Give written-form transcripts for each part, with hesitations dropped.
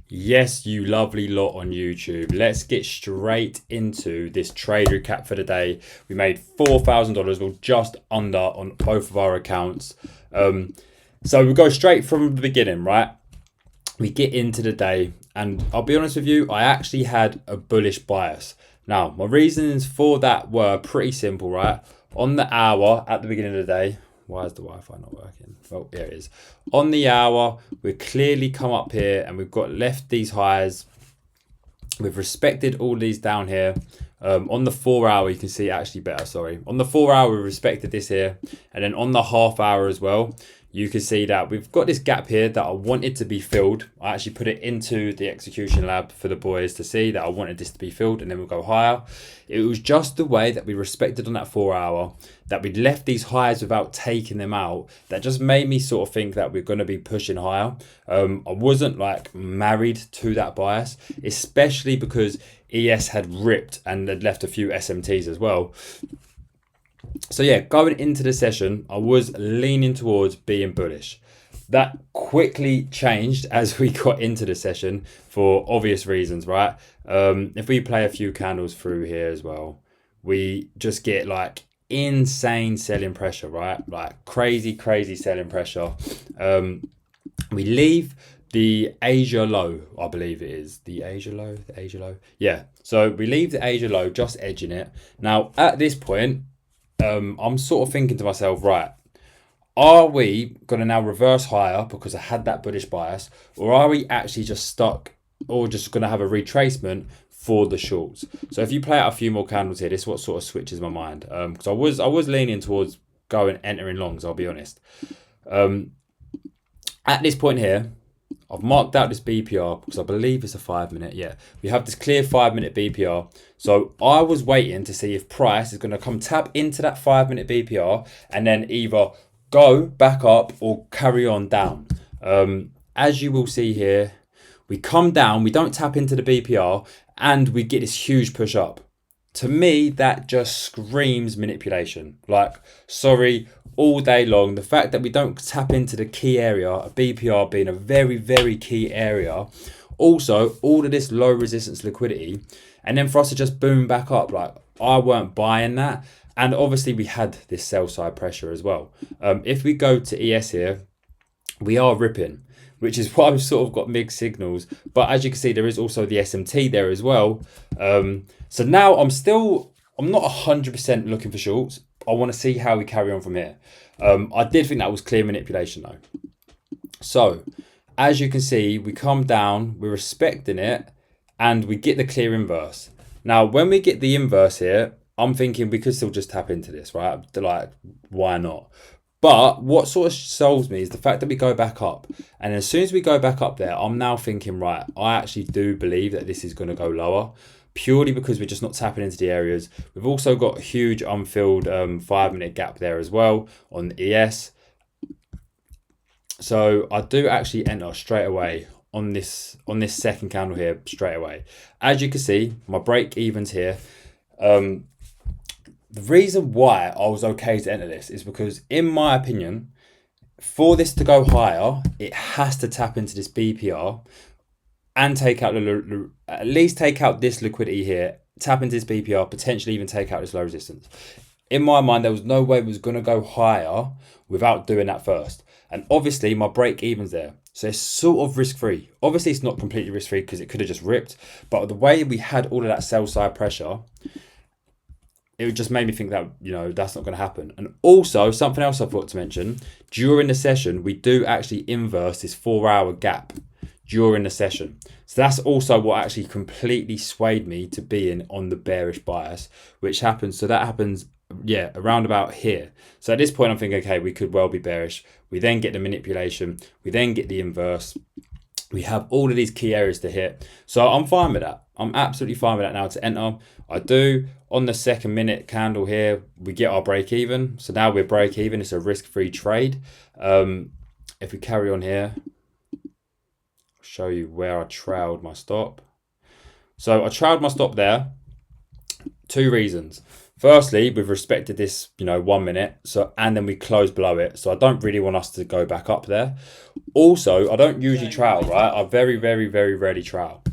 Yes, you lovely lot on YouTube. Let's get straight into this trade recap for the day. We made $4,000, or just under, on both of our accounts. So we go straight from the beginning, right? We get into the day, and I'll be honest with you, I actually had a bullish bias. Now, my reasons for that were pretty simple, right? On the hour at the beginning of the day, why is the Wi-Fi not working? Oh, here it is. On the hour, we've clearly come up here and we've got left these highs. We've respected all these down here. On the 4 hour, you can see actually better, sorry. On the 4 hour, we respected this here. And then on the half hour as well, you can see that we've got this gap here that I wanted to be filled. I actually put it into the execution lab for the boys to see that I wanted this to be filled, and then we'll go higher. It was just the way that we respected on that 4 hour, that we'd left these highs without taking them out, that just made me sort of think that we're going to be pushing higher. I wasn't like married to that bias, especially because ES had ripped and had left a few SMTs as well. So yeah, going into the session, I was leaning towards being bullish. That quickly changed as we got into the session for obvious reasons, right? If we play a few candles through here as well, we just get like insane selling pressure, right? Like crazy selling pressure. We leave the Asia low, I believe it is. The Asia low. Yeah. So we leave the Asia low, just edging it. Now, at this point, I'm sort of thinking to myself, right, are we going to now reverse higher because I had that bullish bias, or are we actually just stuck or just going to have a retracement for the shorts? So if you play out a few more candles here, this is what sort of switches my mind, because I was leaning towards entering longs, I'll be honest. At this point here, I've marked out this BPR because I believe it's a 5 minute. Yeah, we have this clear 5 minute BPR. So I was waiting to see if price is going to come tap into that 5 minute BPR and then either go back up or carry on down. As you will see here, we come down, we don't tap into the BPR, and we get this huge push up. To me, that just screams manipulation. Like, sorry, all day long. The fact that we don't tap into the key area, a BPR being a very key area. Also, all of this low resistance liquidity. And then for us to just boom back up, like, I weren't buying that. And obviously, we had this sell side pressure as well. If we go to ES here, we are ripping, which is why we've sort of got mixed signals. But as you can see, there is also the SMT there as well. So now I'm not 100% looking for shorts. I want to see how we carry on from here. I did think that was clear manipulation though. So as you can see, we come down, we're respecting it, and we get the clear inverse. Now, when we get the inverse here, I'm thinking we could still just tap into this, right? Like, why not? But what sort of solves me is the fact that we go back up. And as soon as we go back up there, I'm now thinking, right, I actually do believe that this is going to go lower, purely because we're just not tapping into the areas. We've also got a huge unfilled 5 minute gap there as well on ES. So I do actually enter straight away on this second candle here straight away. As you can see, my break evens here. The reason why I was okay to enter this is because, in my opinion, for this to go higher, it has to tap into this BPR and take out at least take out this liquidity here, tap into this BPR, potentially even take out this low resistance. In my mind, there was no way it was going to go higher without doing that first. And obviously, my break even's there. So it's sort of risk-free. Obviously, it's not completely risk-free because it could have just ripped. But the way we had all of that sell side pressure, it just made me think that, that's not going to happen. And also, something else I thought to mention, during the session, we do actually inverse this 4 hour gap during the session. So that's also what actually completely swayed me to being on the bearish bias, which happens. So that happens, yeah, around about here. So at this point, I'm thinking, okay, we could well be bearish. We then get the manipulation. We then get the inverse. We have all of these key areas to hit. So I'm fine with that. I'm absolutely fine with that now to enter. I do. On the second minute candle here, we get our break even. So now we're break even. It's a risk-free trade. If we carry on here, I'll show you where I trailed my stop. So I trailed my stop there. Two reasons. Firstly, we've respected this, 1 minute, and then we close below it. So I don't really want us to go back up there. Also, I don't usually trail, right? I very, very, very rarely trail.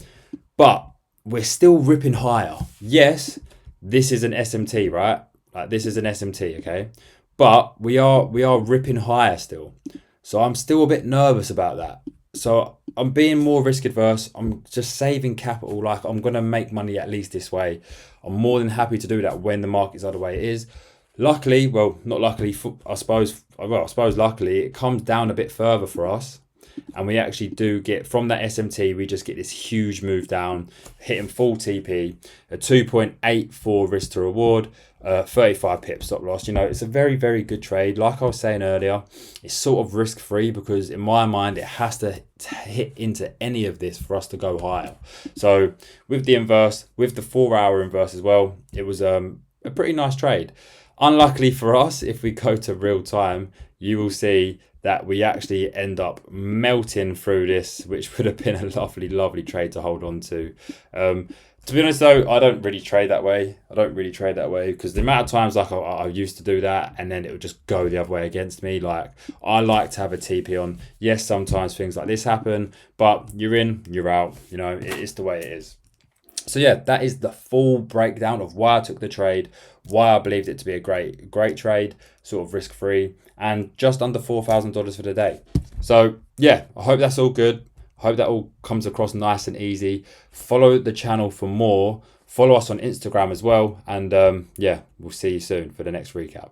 But we're still ripping higher. Yes, this is an SMT, right? Like this is an SMT, okay? But we are ripping higher still. So I'm still a bit nervous about that. So I'm being more risk adverse. I'm just saving capital. Like I'm gonna make money at least this way. I'm more than happy to do that when the market's the way it is. Luckily, well, not luckily, I suppose luckily it comes down a bit further for us. And we actually do get from that SMT, we just get this huge move down, hitting full TP, a 2.84 risk to reward, 35 pip stop loss. It's a very, very good trade. Like I was saying earlier, it's sort of risk free because in my mind, it has to hit into any of this for us to go higher. So with the inverse, with the 4-hour inverse as well, it was a pretty nice trade. Unluckily for us, if we go to real time, you will see that we actually end up melting through this, which would have been a lovely, lovely trade to hold on to. To be honest though, I don't really trade that way. Because the amount of times I used to do that and then it would just go the other way against me. Like I like to have a TP on. Yes, sometimes things like this happen, but you're in, you're out. It's the way it is. So yeah, that is the full breakdown of why I took the trade, why I believed it to be a great trade, sort of risk free, and just under $4,000 for the day. So yeah, I hope that's all good. I hope that all comes across nice and easy. Follow the channel for more. Follow us on Instagram as well. And yeah, we'll see you soon for the next recap.